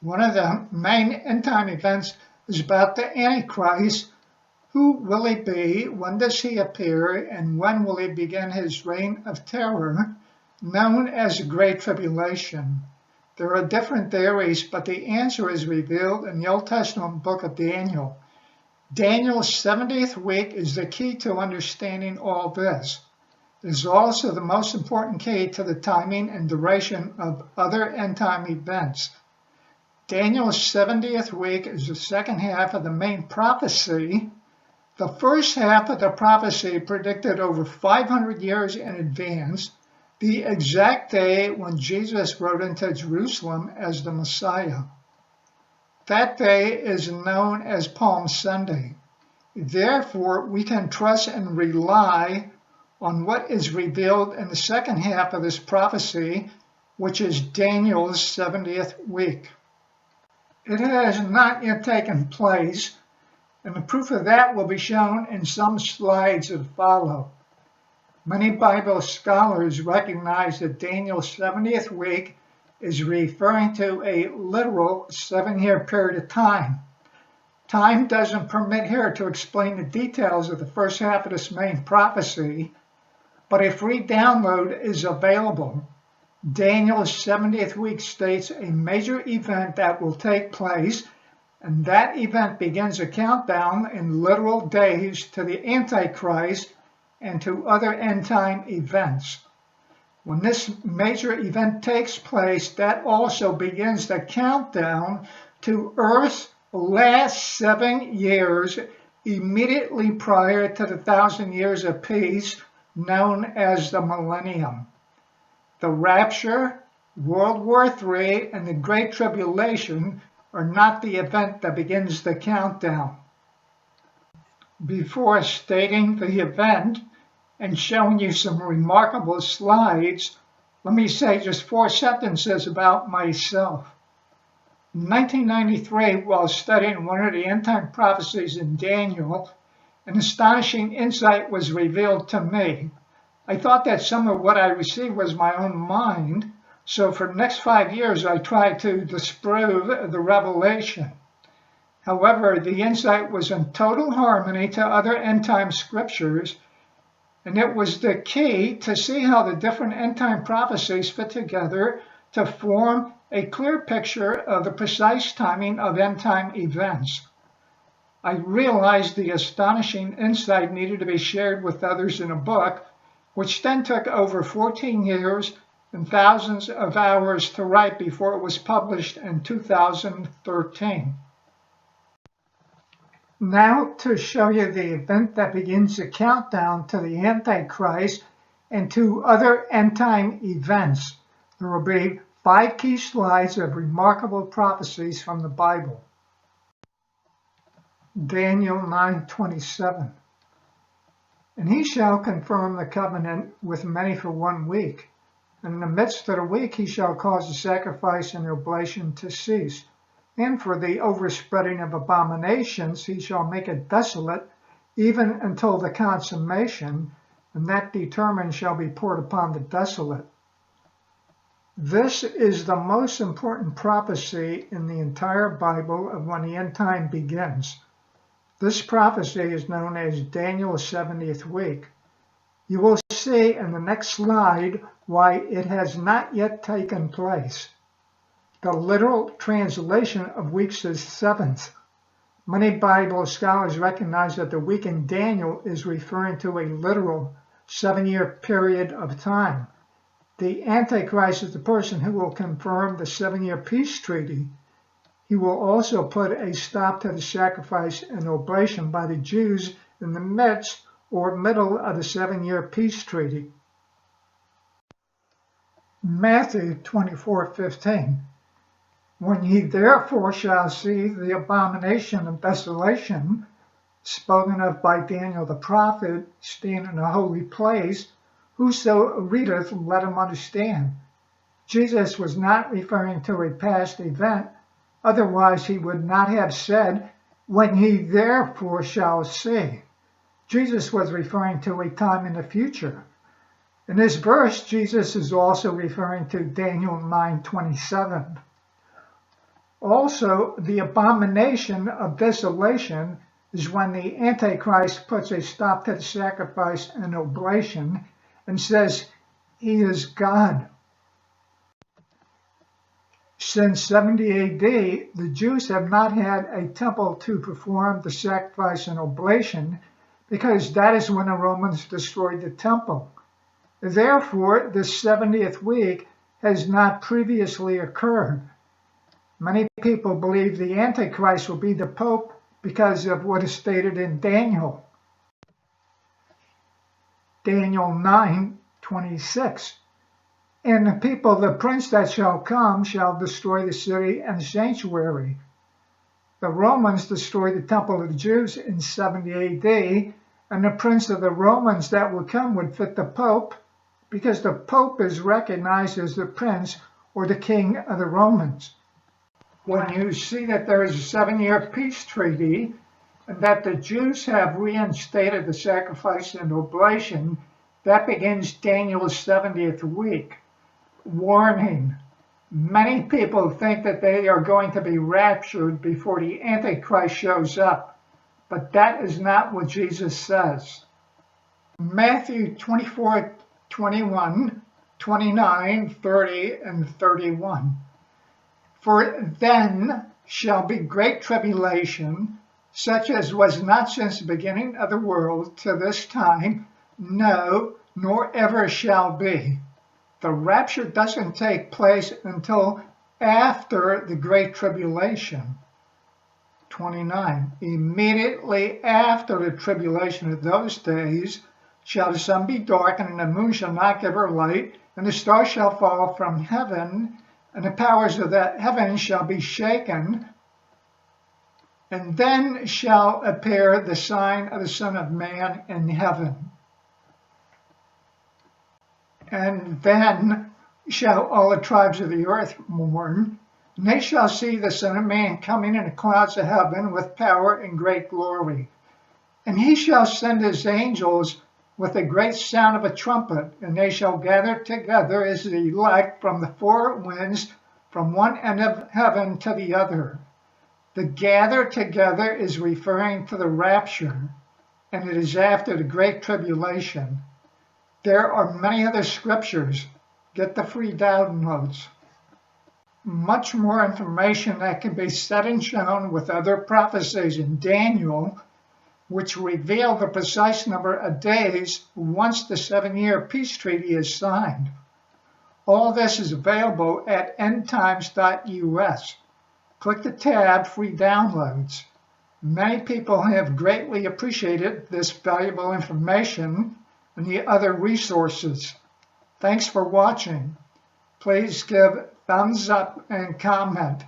One of the main end-time events is about the Antichrist. Who will he be? When does he appear? And when will he begin his reign of terror, known as the Great Tribulation? There are different theories, but the answer is revealed in the Old Testament book of Daniel. Daniel's 70th week is the key to understanding all this. It is also the most important key to the timing and duration of other end-time events. Daniel's 70th week is the second half of the main prophecy. The first half of the prophecy predicted over 500 years in advance the exact day when Jesus rode into Jerusalem as the Messiah. That day is known as Palm Sunday. Therefore, we can trust and rely on what is revealed in the second half of this prophecy, which is Daniel's 70th week. It has not yet taken place, and the proof of that will be shown in some slides that follow. Many Bible scholars recognize that Daniel's 70th week is referring to a literal 7-year period of time. Time doesn't permit here to explain the details of the first half of this main prophecy, but a free download is available. Daniel's 70th week states a major event that will take place, and that event begins a countdown in literal days to the Antichrist and to other end-time events. When this major event takes place, that also begins the countdown to Earth's last 7 years, immediately prior to the 1,000 years of peace, known as the millennium. The rapture, World War III, and the Great Tribulation are not the event that begins the countdown. Before stating the event and showing you some remarkable slides, let me say just 4 sentences about myself. In 1993, while studying one of the end-time prophecies in Daniel, an astonishing insight was revealed to me. I thought that some of what I received was my own mind, so for the next 5 years I tried to disprove the revelation. However, the insight was in total harmony to other end-time scriptures, and it was the key to see how the different end-time prophecies fit together to form a clear picture of the precise timing of end-time events. I realized the astonishing insight needed to be shared with others in a book, which then took over 14 years and thousands of hours to write before it was published in 2013. Now to show you the event that begins the countdown to the Antichrist and to other end-time events. There will be 5 key slides of remarkable prophecies from the Bible. Daniel 9:27. And he shall confirm the covenant with many for 1 week. And in the midst of the week he shall cause the sacrifice and the oblation to cease. And for the overspreading of abominations he shall make it desolate, even until the consummation, and that determined shall be poured upon the desolate. This is the most important prophecy in the entire Bible of when the end time begins. This prophecy is known as Daniel's 70th week. You will see in the next slide why it has not yet taken place. The literal translation of weeks is seventh. Many Bible scholars recognize that the week in Daniel is referring to a literal 7-year period of time. The Antichrist is the person who will confirm the 7-year peace treaty. He will also put a stop to the sacrifice and oblation by the Jews in the midst or middle of the 7-year peace treaty. Matthew 24:15. When ye therefore shall see the abomination of desolation, spoken of by Daniel the prophet, stand in a holy place, whoso readeth, let him understand. Jesus was not referring to a past event, otherwise he would not have said, when ye therefore shall see. Jesus was referring to a time in the future. In this verse, Jesus is also referring to Daniel 9:27. Also, the abomination of desolation is when the Antichrist puts a stop to the sacrifice and oblation and says he is God. Since 70 AD, the Jews have not had a temple to perform the sacrifice and oblation because that is when the Romans destroyed the temple. Therefore, the 70th week has not previously occurred. Many people believe the Antichrist will be the Pope because of what is stated in Daniel. Daniel 9:26. And the people, the prince that shall come, shall destroy the city and the sanctuary. The Romans destroyed the temple of the Jews in 70 AD, and the prince of the Romans that would come would fit the Pope, because the Pope is recognized as the prince or the king of the Romans. When you see that there is a 7-year peace treaty and that the Jews have reinstated the sacrifice and oblation, that begins Daniel's 70th week. Warning: many people think that they are going to be raptured before the Antichrist shows up, but that is not what Jesus says. Matthew 24:21, 29, 30, and 31. For then shall be great tribulation, such as was not since the beginning of the world to this time, no, nor ever shall be. The rapture doesn't take place until after the great tribulation. 29. Immediately after the tribulation of those days shall the sun be darkened, and the moon shall not give her light, and the stars shall fall from heaven, and the powers of the heavens shall be shaken. And then shall appear the sign of the Son of Man in heaven. And then shall all the tribes of the earth mourn, and they shall see the Son of Man coming in the clouds of heaven with power and great glory. And he shall send his angels with a great sound of a trumpet, and they shall gather together as the elect from the four winds, from one end of heaven to the other. The gather together is referring to the rapture, and it is after the great tribulation. There are many other scriptures. Get the free downloads. Much more information that can be said and shown with other prophecies in Daniel, which reveal the precise number of days once the 7-year peace treaty is signed. All this is available at endtimes.us. Click the tab Free Downloads. Many people have greatly appreciated this valuable information and the other resources. Thanks for watching. Please give thumbs up and comment.